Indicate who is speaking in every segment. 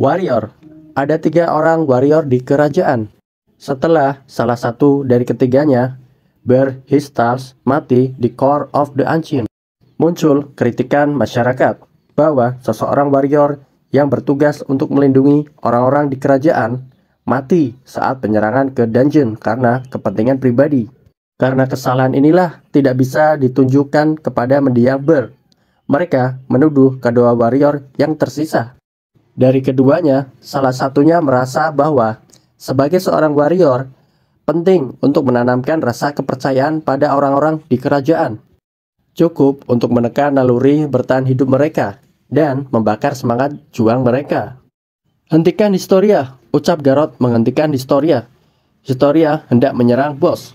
Speaker 1: Warrior. Ada 3 orang warrior di kerajaan. Setelah salah satu dari ketiganya, Berhistals, mati di Core of the Ancient, muncul kritikan masyarakat bahwa seseorang warrior yang bertugas untuk melindungi orang-orang di kerajaan mati saat penyerangan ke dungeon karena kepentingan pribadi. Karena kesalahan inilah tidak bisa ditunjukkan kepada mendiang Ber. Mereka menuduh kedua warrior yang tersisa. Dari keduanya, salah satunya merasa bahwa sebagai seorang warrior penting untuk menanamkan rasa kepercayaan pada orang-orang di kerajaan. Cukup untuk menekan naluri bertahan hidup mereka dan membakar semangat juang mereka. Hentikan Historia, ucap Garroth menghentikan Historia. Historia hendak menyerang bos.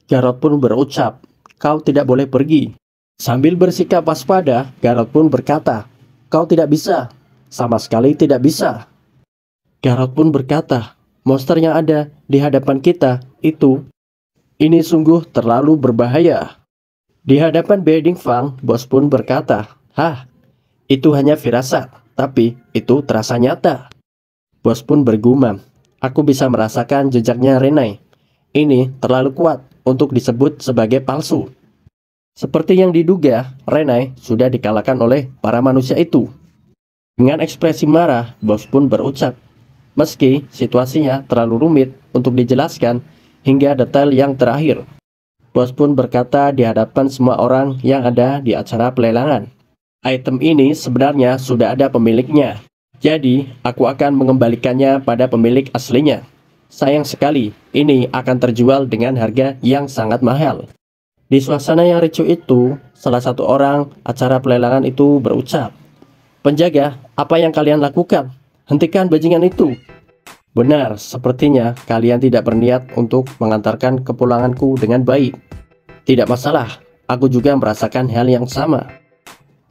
Speaker 1: Garroth pun berucap, kau tidak boleh pergi. Sambil bersikap waspada, Garroth pun berkata, kau tidak bisa, sama sekali tidak bisa. Garroth pun berkata, monster yang ada di hadapan kita ini sungguh terlalu berbahaya. Di hadapan Beiding Fang, bos pun berkata, itu hanya firasat, tapi itu terasa nyata. Bos pun bergumam, aku bisa merasakan jejaknya Renai. Ini terlalu kuat untuk disebut sebagai palsu. Seperti yang diduga, Renai sudah dikalahkan oleh para manusia itu. Dengan ekspresi marah, bos pun berucap, meski situasinya terlalu rumit untuk dijelaskan hingga detail yang terakhir. Bos pun berkata di hadapan semua orang yang ada di acara pelelangan, item ini sebenarnya sudah ada pemiliknya. Jadi, aku akan mengembalikannya pada pemilik aslinya. Sayang sekali, ini akan terjual dengan harga yang sangat mahal. Di suasana yang ricuh itu, salah satu orang acara pelelangan itu berucap, penjaga, apa yang kalian lakukan? Hentikan bajingan itu. Benar, sepertinya kalian tidak berniat untuk mengantarkan kepulanganku dengan baik. Tidak masalah, aku juga merasakan hal yang sama.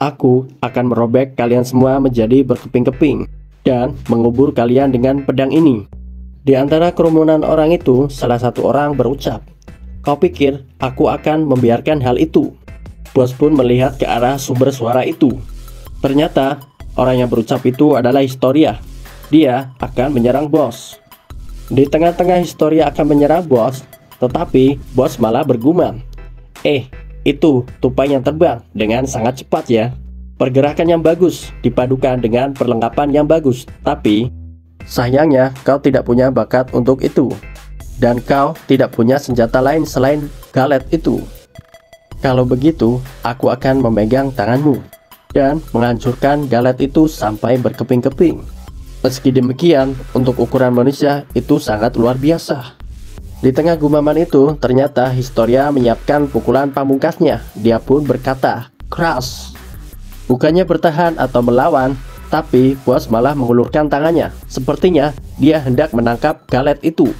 Speaker 1: Aku akan merobek kalian semua menjadi berkeping-keping dan mengubur kalian dengan pedang ini. Di antara kerumunan orang itu, salah satu orang berucap, kau pikir aku akan membiarkan hal itu? Bos pun melihat ke arah sumber suara itu. Ternyata orang yang berucap itu adalah Historia. Dia akan menyerang bos. Di tengah-tengah Historia akan menyerang bos, tetapi bos malah bergumam, itu tupai yang terbang dengan sangat cepat ya. Pergerakan yang bagus dipadukan dengan perlengkapan yang bagus, tapi sayangnya kau tidak punya bakat untuk itu. Dan kau tidak punya senjata lain selain galet itu. Kalau begitu, aku akan memegang tanganmu dan menghancurkan galet itu sampai berkeping-keping. Meski demikian, untuk ukuran manusia itu sangat luar biasa. Di tengah gumaman itu, ternyata Historia menyiapkan pukulan pamungkasnya. Dia pun berkata, crash. Bukannya bertahan atau melawan, tapi bos malah mengulurkan tangannya. Sepertinya dia hendak menangkap galet itu.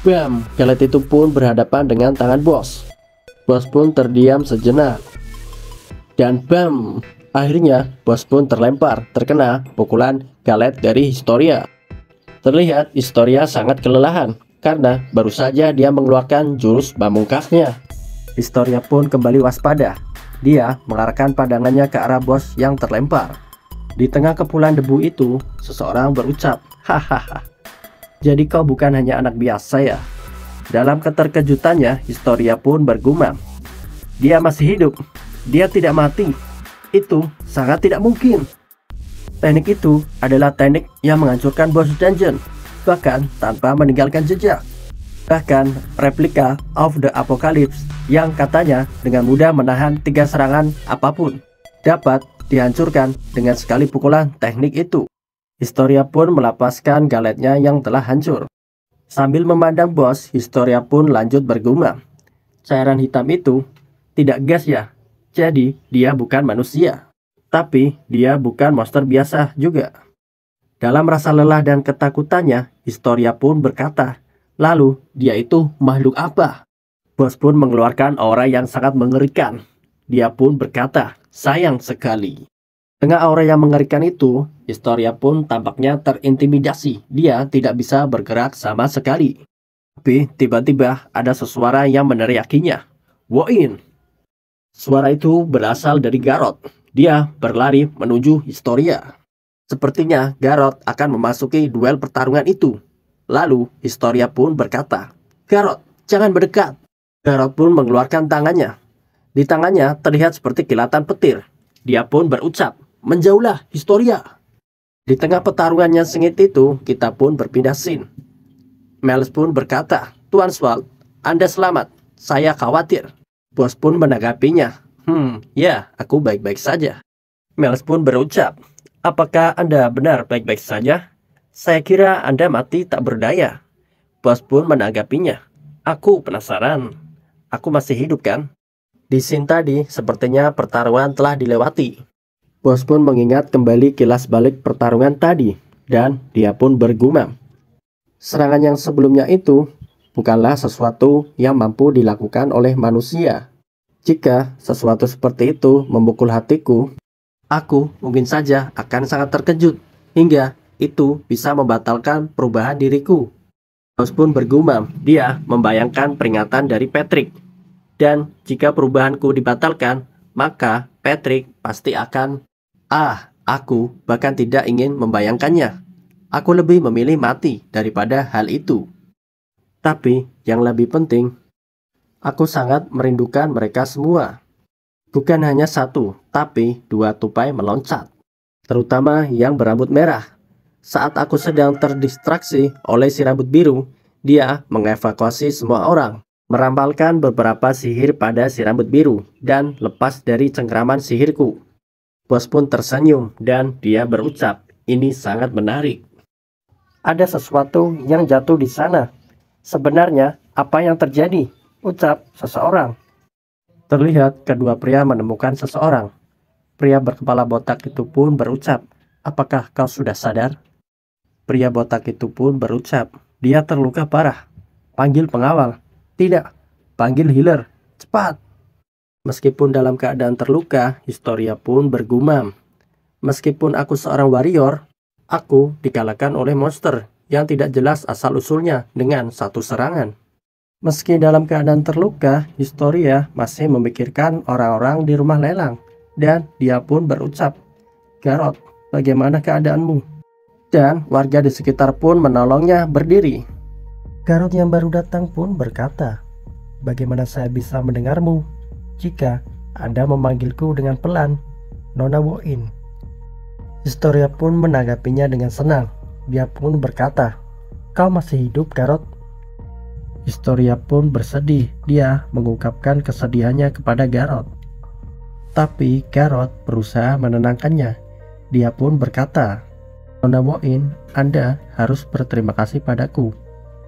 Speaker 1: Bam, galet itu pun berhadapan dengan tangan bos. Bos pun terdiam sejenak. Dan bam, akhirnya bos pun terkena pukulan galet dari Historia. Terlihat Historia sangat kelelahan karena baru saja dia mengeluarkan jurus pamungkasnya. Historia pun kembali waspada. Dia mengarahkan pandangannya ke arah bos yang terlempar. Di tengah kepulan debu itu, seseorang berucap, hahaha, jadi kau bukan hanya anak biasa ya. Dalam keterkejutannya, Historia pun bergumam, dia masih hidup, dia tidak mati. Itu sangat tidak mungkin. Teknik itu adalah teknik yang menghancurkan bos dungeon, bahkan tanpa meninggalkan jejak. Bahkan replika of the Apocalypse yang katanya dengan mudah menahan 3 serangan apapun dapat dihancurkan dengan sekali pukulan teknik itu. Historia pun melepaskan galetnya yang telah hancur. Sambil memandang bos, Historia pun lanjut bergumam, cairan hitam itu tidak gas ya. Jadi dia bukan manusia, tapi dia bukan monster biasa juga. Dalam rasa lelah dan ketakutannya, Historia pun berkata, lalu dia itu makhluk apa? Bos pun mengeluarkan aura yang sangat mengerikan. Dia pun berkata, sayang sekali. Dengan aura yang mengerikan itu, Historia pun tampaknya terintimidasi. Dia tidak bisa bergerak sama sekali. Tapi tiba-tiba ada sesuara yang meneriakinya, Woin. Suara itu berasal dari Garroth. Dia berlari menuju Historia. Sepertinya Garrot akan memasuki duel pertarungan itu. Lalu Historia pun berkata, "Garrot, jangan berdekat." Garrot pun mengeluarkan tangannya. Di tangannya terlihat seperti kilatan petir. Dia pun berucap, "Menjauhlah, Historia." Di tengah pertarungan yang sengit itu, kita pun berpindah scene. Miles pun berkata, "Tuan Swald, Anda selamat. Saya khawatir." Bos pun menanggapinya, Ya, aku baik-baik saja." Miles pun berucap, "Apakah Anda benar baik-baik saja? Saya kira Anda mati tak berdaya." Bos pun menanggapinya, "Aku penasaran. Aku masih hidup kan?" Di scene tadi, sepertinya pertarungan telah dilewati. Bos pun mengingat kembali kilas balik pertarungan tadi, dan dia pun bergumam. Serangan yang sebelumnya itu bukanlah sesuatu yang mampu dilakukan oleh manusia. Jika sesuatu seperti itu memukul hatiku, aku mungkin saja akan sangat terkejut, hingga itu bisa membatalkan perubahan diriku. Bos pun bergumam, dia membayangkan peringatan dari Patrick. Dan jika perubahanku dibatalkan, maka Patrick pasti akan... aku bahkan tidak ingin membayangkannya. Aku lebih memilih mati daripada hal itu. Tapi yang lebih penting, aku sangat merindukan mereka semua. Bukan hanya satu, tapi dua tupai meloncat. Terutama yang berambut merah. Saat aku sedang terdistraksi oleh si rambut biru, dia mengevakuasi semua orang, merampalkan beberapa sihir pada si rambut biru, dan lepas dari cengkraman sihirku. Bos pun tersenyum, dan dia berucap, "Ini sangat menarik. Ada sesuatu yang jatuh di sana. Sebenarnya, apa yang terjadi?" ucap seseorang. Terlihat kedua pria menemukan seseorang. Pria berkepala botak itu pun berucap, "Apakah kau sudah sadar?" Pria botak itu pun berucap, "Dia terluka parah. Panggil pengawal." "Tidak, panggil healer. Cepat." Meskipun dalam keadaan terluka, Historia pun bergumam, "Meskipun aku seorang warrior, aku dikalahkan oleh monster yang tidak jelas asal-usulnya dengan satu serangan." Meski dalam keadaan terluka, Historia masih memikirkan orang-orang di rumah lelang, dan dia pun berucap, "Garrot, bagaimana keadaanmu?" Dan warga di sekitar pun menolongnya berdiri. Garrot yang baru datang pun berkata, "Bagaimana saya bisa mendengarmu jika Anda memanggilku dengan pelan, Nona Woin?" Historia pun menanggapinya dengan senang. Dia pun berkata, "Kau masih hidup, Garrot?" Historia pun bersedih. Dia mengungkapkan kesedihannya kepada Garrot. Tapi Garrot berusaha menenangkannya. Dia pun berkata, "Nona Woin, Anda harus berterima kasih padaku.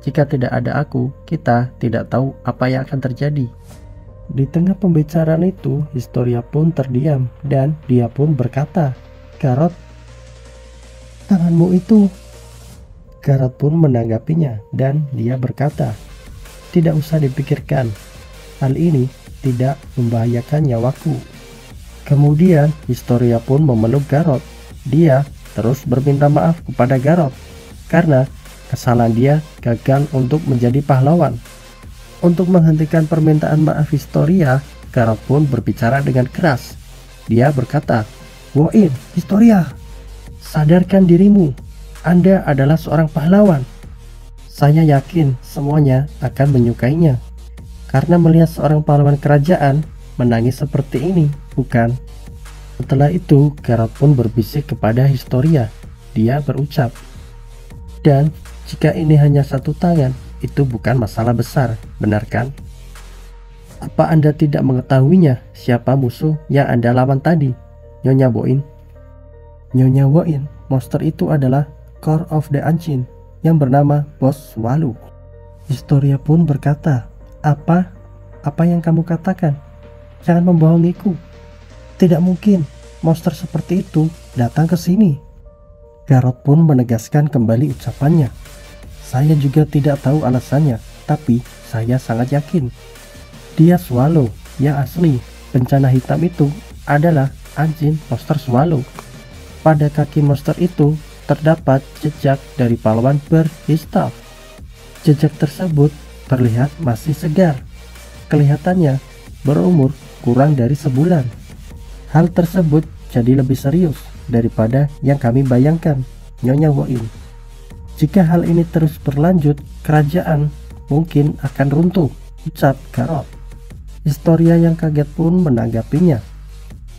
Speaker 1: Jika tidak ada aku, kita tidak tahu apa yang akan terjadi." Di tengah pembicaraan itu, Historia pun terdiam, dan dia pun berkata, "Garrot, tanganmu itu." Garrot pun menanggapinya, dan dia berkata, "Tidak usah dipikirkan. Hal ini tidak membahayakan nyawaku." Kemudian Historia pun memeluk Garrot. Dia terus berminta maaf kepada Garrot karena kesalahan dia gagal untuk menjadi pahlawan. Untuk menghentikan permintaan maaf Historia, Garrot pun berbicara dengan keras. Dia berkata, "Woin, Historia, sadarkan dirimu. Anda adalah seorang pahlawan. Saya yakin semuanya akan menyukainya. Karena melihat seorang pahlawan kerajaan menangis seperti ini, bukan?" Setelah itu, Garrot pun berbisik kepada Historia. Dia berucap, "Dan jika ini hanya satu tangan, itu bukan masalah besar, benar kan? Apa Anda tidak mengetahuinya siapa musuh yang Anda lawan tadi, Nyonya Woin?" "Nyonya Woin, monster itu adalah Core of the Ancient yang bernama Bos Swallow." Historia pun berkata, Apa yang kamu katakan? Jangan membohongiku. Tidak mungkin monster seperti itu datang ke sini." Garrot pun menegaskan kembali ucapannya, "Saya juga tidak tahu alasannya, tapi saya sangat yakin. Dia Swallow yang asli. Bencana hitam itu adalah anjing monster Swallow. Pada kaki monster itu terdapat jejak dari pahlawan berhistav. Jejak tersebut terlihat masih segar. Kelihatannya berumur kurang dari sebulan. Hal tersebut jadi lebih serius daripada yang kami bayangkan, Nyonya Woin. Jika hal ini terus berlanjut, kerajaan mungkin akan runtuh, ucap Garrot. Historia yang kaget pun menanggapinya.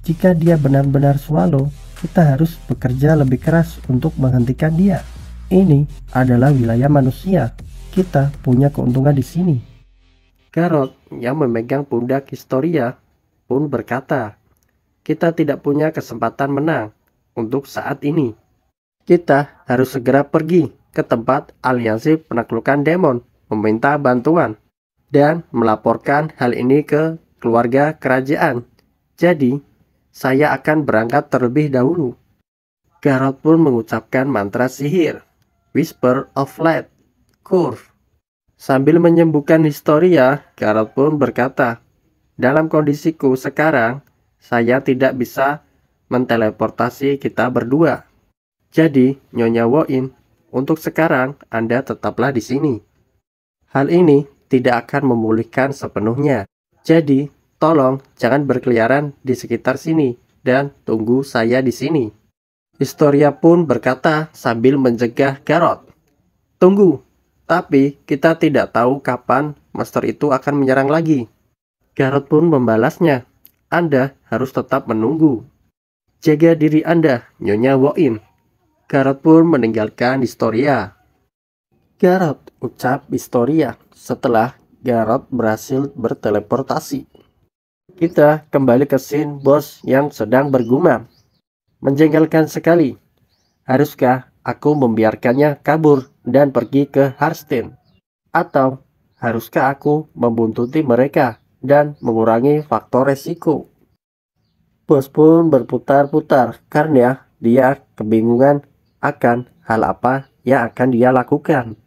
Speaker 1: Jika dia benar-benar swallow, kita harus bekerja lebih keras untuk menghentikan dia. Ini adalah wilayah manusia. Kita punya keuntungan di sini. Garrot yang memegang pundak Historia pun berkata, kita tidak punya kesempatan menang untuk saat ini. Kita harus segera pergi ke tempat aliansi penaklukan demon, meminta bantuan, dan melaporkan hal ini ke keluarga kerajaan. Jadi, saya akan berangkat terlebih dahulu. Garrot pun mengucapkan mantra sihir, Whisper of Light, Curve. Sambil menyembuhkan Historia, Garrot pun berkata, dalam kondisiku sekarang, saya tidak bisa menteleportasi kita berdua. Jadi, Nyonya Woin, untuk sekarang Anda tetaplah di sini. Hal ini tidak akan memulihkan sepenuhnya. Jadi, tolong jangan berkeliaran di sekitar sini dan tunggu saya di sini. Historia pun berkata sambil mencegah Garrot. Tunggu, tapi kita tidak tahu kapan monster itu akan menyerang lagi. Garrot pun membalasnya. Anda harus tetap menunggu. Jaga diri Anda, Nyonya Woin. Garrot pun meninggalkan Historia. Garrot, ucap Historia setelah Garrot berhasil berteleportasi. Kita kembali ke scene bos yang sedang bergumam. Menjengkelkan sekali. Haruskah aku membiarkannya kabur dan pergi ke Hearthstone? Atau haruskah aku membuntuti mereka dan mengurangi faktor resiko? Bos pun berputar-putar karena dia kebingungan akan hal apa yang akan dia lakukan.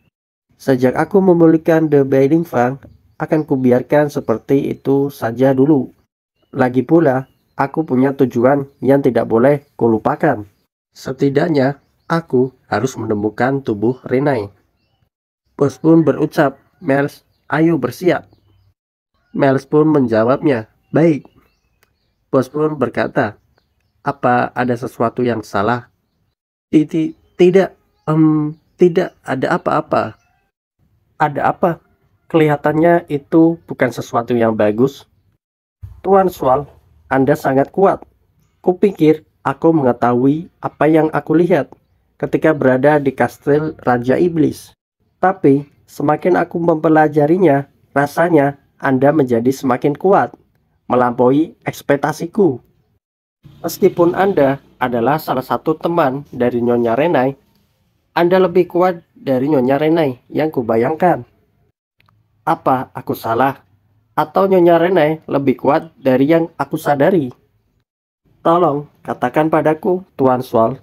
Speaker 1: Sejak aku memulihkan The Binding Fang, akan kubiarkan seperti itu saja dulu. Lagi pula, aku punya tujuan yang tidak boleh kulupakan. Setidaknya, aku harus menemukan tubuh Renai. Bos pun berucap, Mels, ayo bersiap. Mels pun menjawabnya, baik. Bos pun berkata, apa ada sesuatu yang salah? Tidak, tidak ada apa-apa. Ada apa? Kelihatannya itu bukan sesuatu yang bagus. Tuan Swal, Anda sangat kuat. Kupikir aku mengetahui apa yang aku lihat ketika berada di kastil Raja Iblis. Tapi semakin aku mempelajarinya, rasanya Anda menjadi semakin kuat, melampaui ekspektasiku. Meskipun Anda adalah salah satu teman dari Nyonya Renai, Anda lebih kuat dari Nyonya Renai yang kubayangkan. Apa aku salah? Atau Nyonya Renai lebih kuat dari yang aku sadari? Tolong katakan padaku, Tuan Swal.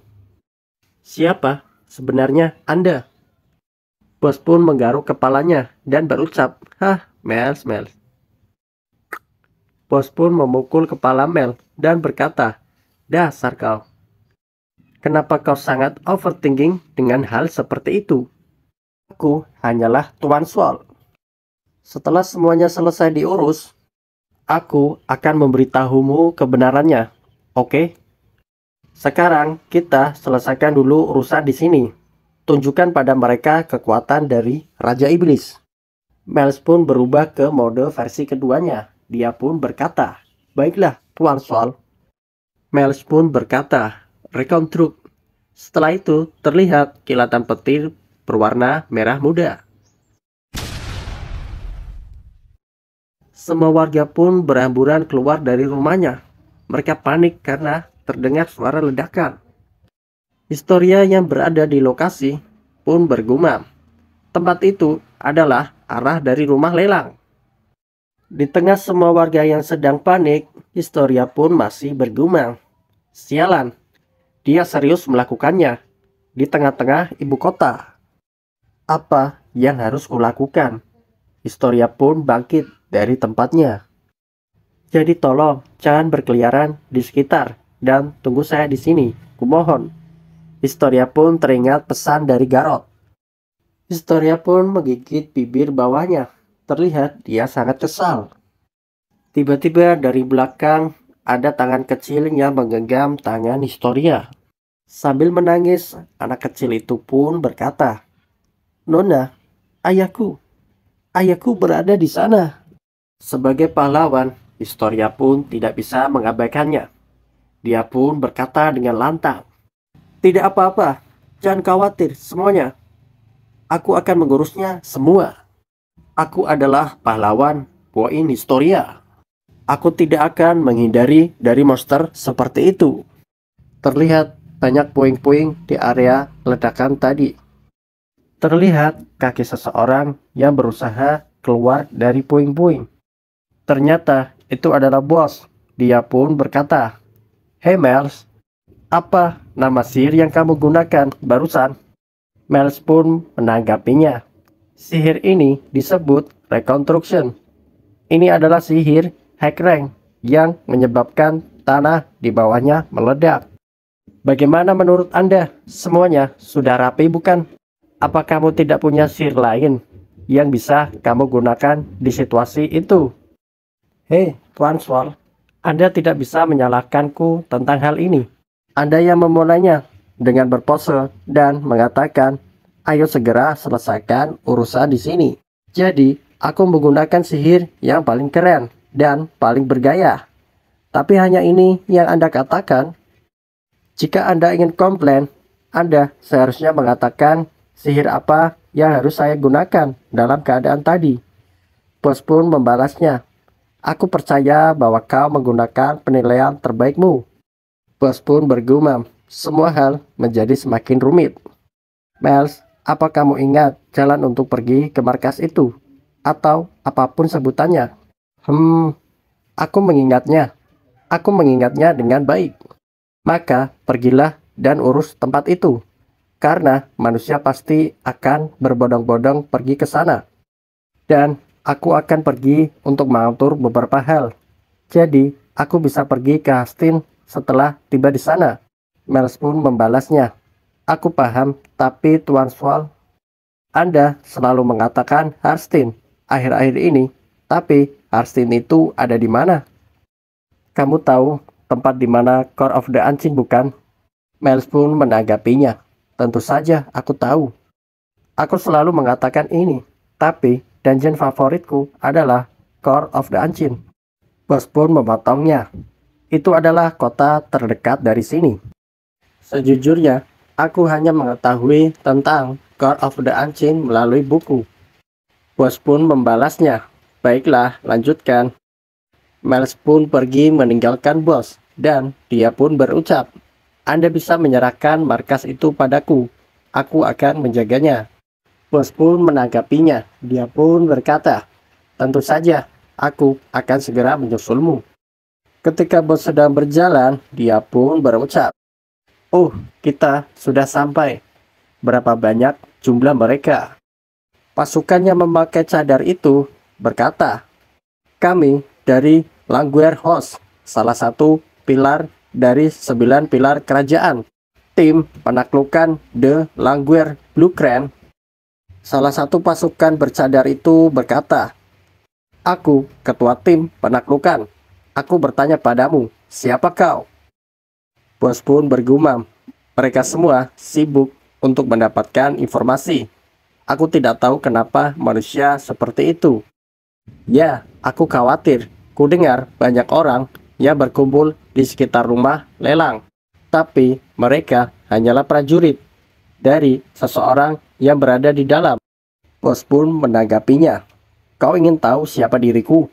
Speaker 1: Siapa sebenarnya Anda? Bos pun menggaruk kepalanya dan berucap, Mels. Bos pun memukul kepala Mel dan berkata, dasar kau. Kenapa kau sangat overthinking dengan hal seperti itu? Aku hanyalah Tuan Swal. Setelah semuanya selesai diurus, aku akan memberitahumu kebenarannya. Oke? Sekarang kita selesaikan dulu urusan di sini. Tunjukkan pada mereka kekuatan dari Raja Iblis. Mels pun berubah ke mode versi keduanya. Dia pun berkata, baiklah Tuan Swal. Mels pun berkata, reconstruct. Setelah itu terlihat kilatan petir berwarna merah muda. Semua warga pun berhamburan keluar dari rumahnya. Mereka panik karena terdengar suara ledakan. Historia yang berada di lokasi pun bergumam. Tempat itu adalah arah dari rumah lelang. Di tengah semua warga yang sedang panik, Historia pun masih bergumam. Sialan, dia serius melakukannya di tengah-tengah ibu kota. Apa yang harus kulakukan? Historia pun bangkit dari tempatnya. Jadi tolong jangan berkeliaran di sekitar dan tunggu saya di sini, kumohon. Historia pun teringat pesan dari Garrot. Historia pun menggigit bibir bawahnya. Terlihat dia sangat kesal. Tiba-tiba dari belakang ada tangan kecil yang menggenggam tangan Historia. Sambil menangis, anak kecil itu pun berkata, "Nona, ayahku, ayahku berada di sana." Sebagai pahlawan, Historia pun tidak bisa mengabaikannya. Dia pun berkata dengan lantang, "Tidak apa-apa, jangan khawatir semuanya. Aku akan mengurusnya semua. Aku adalah pahlawan Poin Historia. Aku tidak akan menghindari dari monster seperti itu." Terlihat banyak puing-puing di area ledakan tadi. Terlihat kaki seseorang yang berusaha keluar dari puing-puing. Ternyata itu adalah bos. Dia pun berkata, "Hey Miles, apa nama sihir yang kamu gunakan barusan?" Miles pun menanggapinya. "Sihir ini disebut reconstruction. Ini adalah sihir hack rank yang menyebabkan tanah di bawahnya meledak. Bagaimana menurut Anda? Semuanya sudah rapi bukan? Apa kamu tidak punya sihir lain yang bisa kamu gunakan di situasi itu?" "Hei, Tuan Swal, Anda tidak bisa menyalahkanku tentang hal ini. Anda yang memulainya dengan berpose dan mengatakan, 'Ayo segera selesaikan urusan di sini.' Jadi, aku menggunakan sihir yang paling keren dan paling bergaya. Tapi hanya ini yang Anda katakan. Jika Anda ingin komplain, Anda seharusnya mengatakan sihir apa yang harus saya gunakan dalam keadaan tadi." Bos pun membalasnya, "Aku percaya bahwa kau menggunakan penilaian terbaikmu." Bos pun bergumam, semua hal menjadi semakin rumit. "Miles, apa kamu ingat jalan untuk pergi ke markas itu? Atau apapun sebutannya?" Aku mengingatnya. Aku mengingatnya dengan baik." "Maka pergilah dan urus tempat itu. Karena manusia pasti akan berbondong-bondong pergi ke sana. Dan aku akan pergi untuk mengatur beberapa hal. Jadi, aku bisa pergi ke Hastings setelah tiba di sana." Miles pun membalasnya, "Aku paham, tapi Tuan Swal, Anda selalu mengatakan Hastings akhir-akhir ini. Tapi Hastings itu ada di mana? Kamu tahu tempat di mana Core of the Unseen bukan?" Miles pun menanggapinya, "Tentu saja aku tahu. Aku selalu mengatakan ini. Tapi dungeon favoritku adalah Core of the Unseen." Bos pun memotongnya, "Itu adalah kota terdekat dari sini. Sejujurnya, aku hanya mengetahui tentang Core of the Unseen melalui buku." Bos pun membalasnya, "Baiklah, lanjutkan." Miles pun pergi meninggalkan bos, dan dia pun berucap, "Anda bisa menyerahkan markas itu padaku. Aku akan menjaganya." Bos pun menanggapinya. Dia pun berkata, "Tentu saja, aku akan segera menyusulmu." Ketika bos sedang berjalan, dia pun berucap, "Oh, kita sudah sampai. Berapa banyak jumlah mereka?" Pasukan yang memakai cadar itu berkata, "Kami dari Languer House, salah satu pilar dari 9 pilar kerajaan. Tim penaklukan The Languer Blue Crane." Salah satu pasukan bercadar itu berkata, "Aku ketua tim penaklukan. Aku bertanya padamu, siapa kau?" Bos pun bergumam, "Mereka semua sibuk untuk mendapatkan informasi. Aku tidak tahu kenapa manusia seperti itu. Ya, aku khawatir. Kudengar banyak orang yang berkumpul di sekitar rumah lelang. Tapi mereka hanyalah prajurit dari seseorang yang berada di dalam." Bos pun menanggapinya, "Kau ingin tahu siapa diriku?"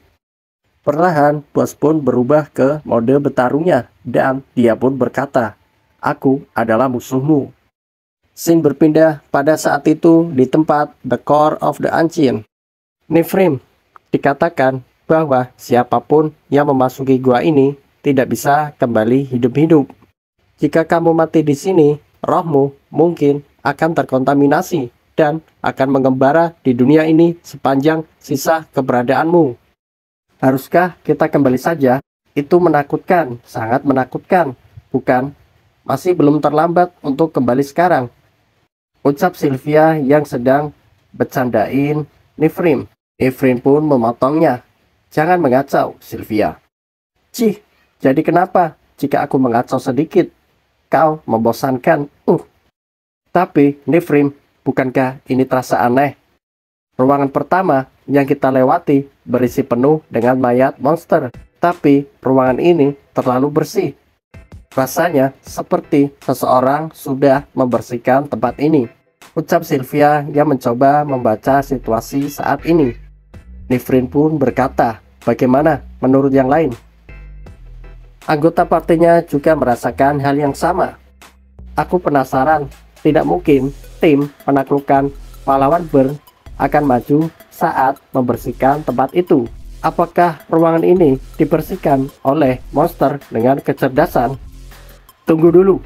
Speaker 1: Perlahan, bos pun berubah ke mode bertarungnya, dan dia pun berkata, "Aku adalah musuhmu." Scene berpindah pada saat itu di tempat The Core of the Unseen. Nifrim, dikatakan bahwa siapapun yang memasuki gua ini tidak bisa kembali hidup-hidup. Jika kamu mati di sini, rohmu mungkin akan terkontaminasi dan akan mengembara di dunia ini sepanjang sisa keberadaanmu. Haruskah kita kembali saja? Itu menakutkan, sangat menakutkan, bukan? Masih belum terlambat untuk kembali sekarang, ucap Sylvia yang sedang bercandain Nifrim. Nifrim pun memotongnya, "Jangan mengacau, Sylvia." "Cih, jadi kenapa jika aku mengacau sedikit?" kau membosankan. Tapi, Nifrim, bukankah ini terasa aneh? Ruangan pertama yang kita lewati berisi penuh dengan mayat monster. Tapi, ruangan ini terlalu bersih. Rasanya seperti seseorang sudah membersihkan tempat ini. Ucap Sylvia yang mencoba membaca situasi saat ini. Nifrim pun berkata, bagaimana menurut yang lain? Anggota partainya juga merasakan hal yang sama. Aku penasaran, tidak mungkin tim penaklukan pahlawan Burn akan maju saat membersihkan tempat itu. Apakah ruangan ini dibersihkan oleh monster dengan kecerdasan? Tunggu dulu,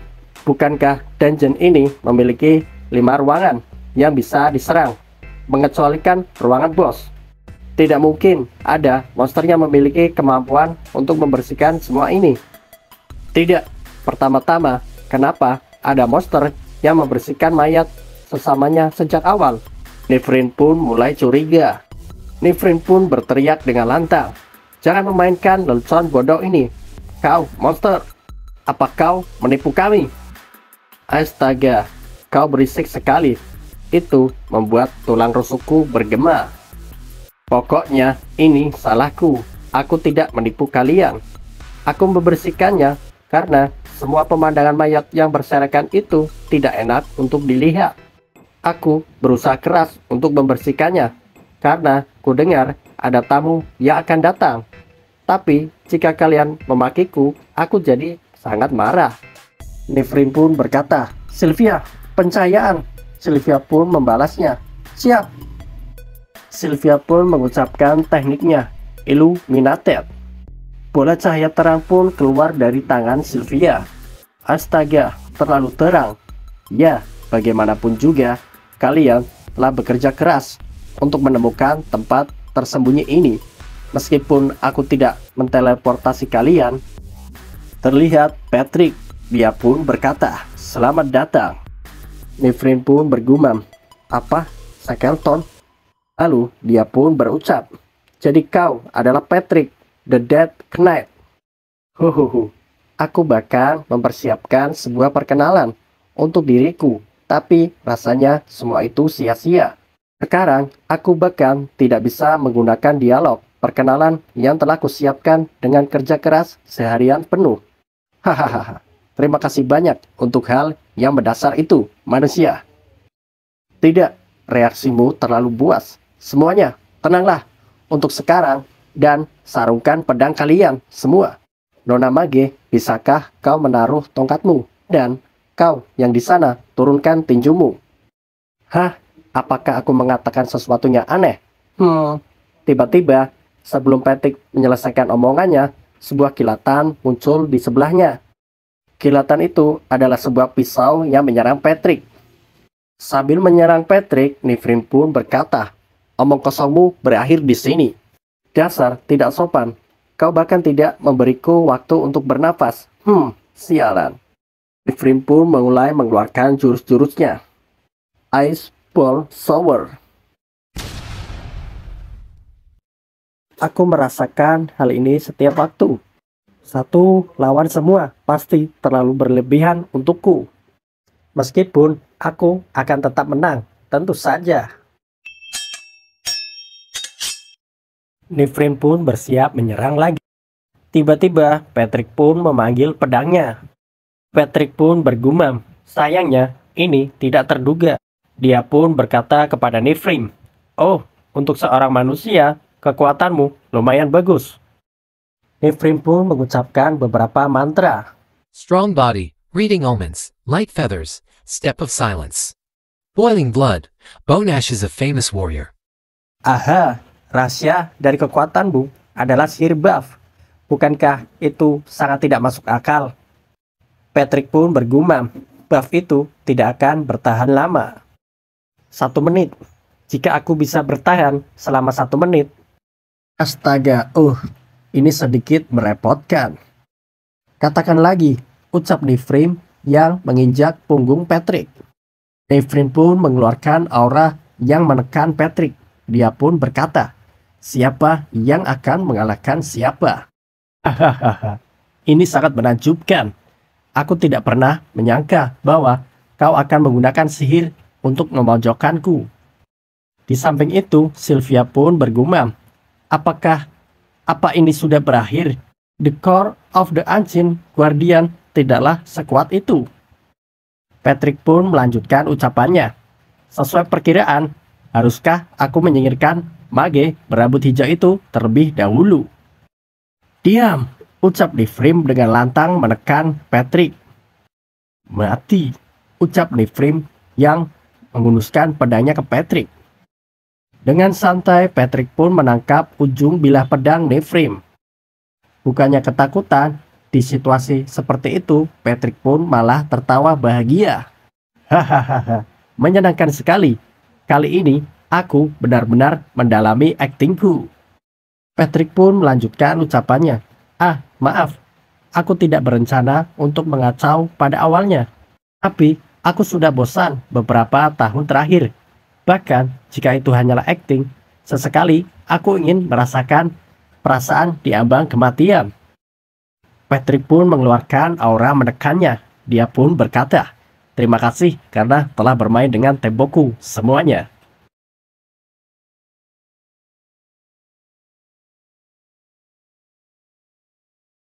Speaker 1: bukankah dungeon ini memiliki 5 ruangan yang bisa diserang, mengecualikan ruangan bos? Tidak mungkin ada monster yang memiliki kemampuan untuk membersihkan semua ini. Tidak, pertama-tama, kenapa ada monster yang membersihkan mayat sesamanya sejak awal? Nifrim pun mulai curiga. Nifrim pun berteriak dengan lantang, jangan memainkan lelucon bodoh ini. Kau monster, apa kau menipu kami? Astaga, kau berisik sekali. Itu membuat tulang rusukku bergema. Pokoknya ini salahku. Aku tidak menipu kalian. Aku membersihkannya karena semua pemandangan mayat yang berserakan itu tidak enak untuk dilihat. Aku berusaha keras untuk membersihkannya karena ku dengar ada tamu yang akan datang. Tapi jika kalian memakiku, aku jadi sangat marah. Nifrim pun berkata, Sylvia, pencahayaan. Sylvia pun membalasnya, siap. Sylvia pun mengucapkan tekniknya, Illuminated. Bola cahaya terang pun keluar dari tangan Sylvia. Astaga, terlalu terang. Ya, bagaimanapun juga, kalian telah bekerja keras untuk menemukan tempat tersembunyi ini. Meskipun aku tidak menteleportasi kalian. Terlihat Patrick, dia pun berkata, selamat datang. Nifrim pun bergumam, apa? Shackleton? Lalu dia pun berucap, jadi kau adalah Patrick, the Dead Knight. Aku bahkan mempersiapkan sebuah perkenalan untuk diriku, tapi rasanya semua itu sia-sia. Sekarang aku bahkan tidak bisa menggunakan dialog perkenalan yang telah kusiapkan dengan kerja keras seharian penuh. Hahaha, terima kasih banyak untuk hal yang mendasar itu, manusia. Tidak, reaksimu terlalu buas. Semuanya, tenanglah untuk sekarang dan sarungkan pedang kalian semua. Nona Mage, bisakah kau menaruh tongkatmu? Dan kau yang di sana, turunkan tinjumu. Hah? Apakah aku mengatakan sesuatu yang aneh? Tiba-tiba, sebelum Patrick menyelesaikan omongannya, sebuah kilatan muncul di sebelahnya. Kilatan itu adalah sebuah pisau yang menyerang Patrick. Sambil menyerang Patrick, Nifrim pun berkata, omong kosongmu berakhir di sini. Dasar tidak sopan. Kau bahkan tidak memberiku waktu untuk bernafas. Sialan. Nifrim pun mulai mengeluarkan jurus-jurusnya. Ice Ball Shower. Aku merasakan hal ini setiap waktu. Satu lawan semua pasti terlalu berlebihan untukku. Meskipun aku akan tetap menang, tentu saja. Nifrim pun bersiap menyerang lagi. Tiba-tiba Patrick pun memanggil pedangnya. Patrick pun bergumam, sayangnya ini tidak terduga. Dia pun berkata kepada Nifrim, oh, untuk seorang manusia, kekuatanmu lumayan bagus. Nifrim pun mengucapkan beberapa mantra.
Speaker 2: Strong body, reading omens, light feathers, step of silence. Boiling blood, Bone Ash is a famous warrior.
Speaker 1: Aha, rahasia dari kekuatanmu adalah sihir buff. Bukankah itu sangat tidak masuk akal? Patrick pun bergumam, buff itu tidak akan bertahan lama. 1 menit. Jika aku bisa bertahan selama 1 menit. Astaga, ini sedikit merepotkan. Katakan lagi, ucap Nifrim yang menginjak punggung Patrick. Nifrim pun mengeluarkan aura yang menekan Patrick. Dia pun berkata, siapa yang akan mengalahkan siapa? Hahaha, ini sangat menakjubkan. Aku tidak pernah menyangka bahwa kau akan menggunakan sihir untuk memojokkanku. Di samping itu, Sylvia pun bergumam, apa ini sudah berakhir? The core of the Ancient Guardian tidaklah sekuat itu. Patrick pun melanjutkan ucapannya. Sesuai perkiraan, haruskah aku menyingkirkan mage berambut hijau itu terlebih dahulu? Diam, ucap Nifrim dengan lantang menekan Patrick. Mati, ucap Nifrim yang menghunuskan pedangnya ke Patrick. Dengan santai, Patrick pun menangkap ujung bilah pedang Nifrim. Bukannya ketakutan, di situasi seperti itu, Patrick pun malah tertawa bahagia. Hahaha, menyenangkan sekali. Kali ini, aku benar-benar mendalami aktingku. Patrick pun melanjutkan ucapannya. Maaf, aku tidak berencana untuk mengacau pada awalnya. Tapi, aku sudah bosan beberapa tahun terakhir. Bahkan, jika itu hanyalah akting, sesekali aku ingin merasakan perasaan di ambang kematian. Patrick pun mengeluarkan aura menekannya. Dia pun berkata, terima kasih karena telah bermain dengan tembokku semuanya.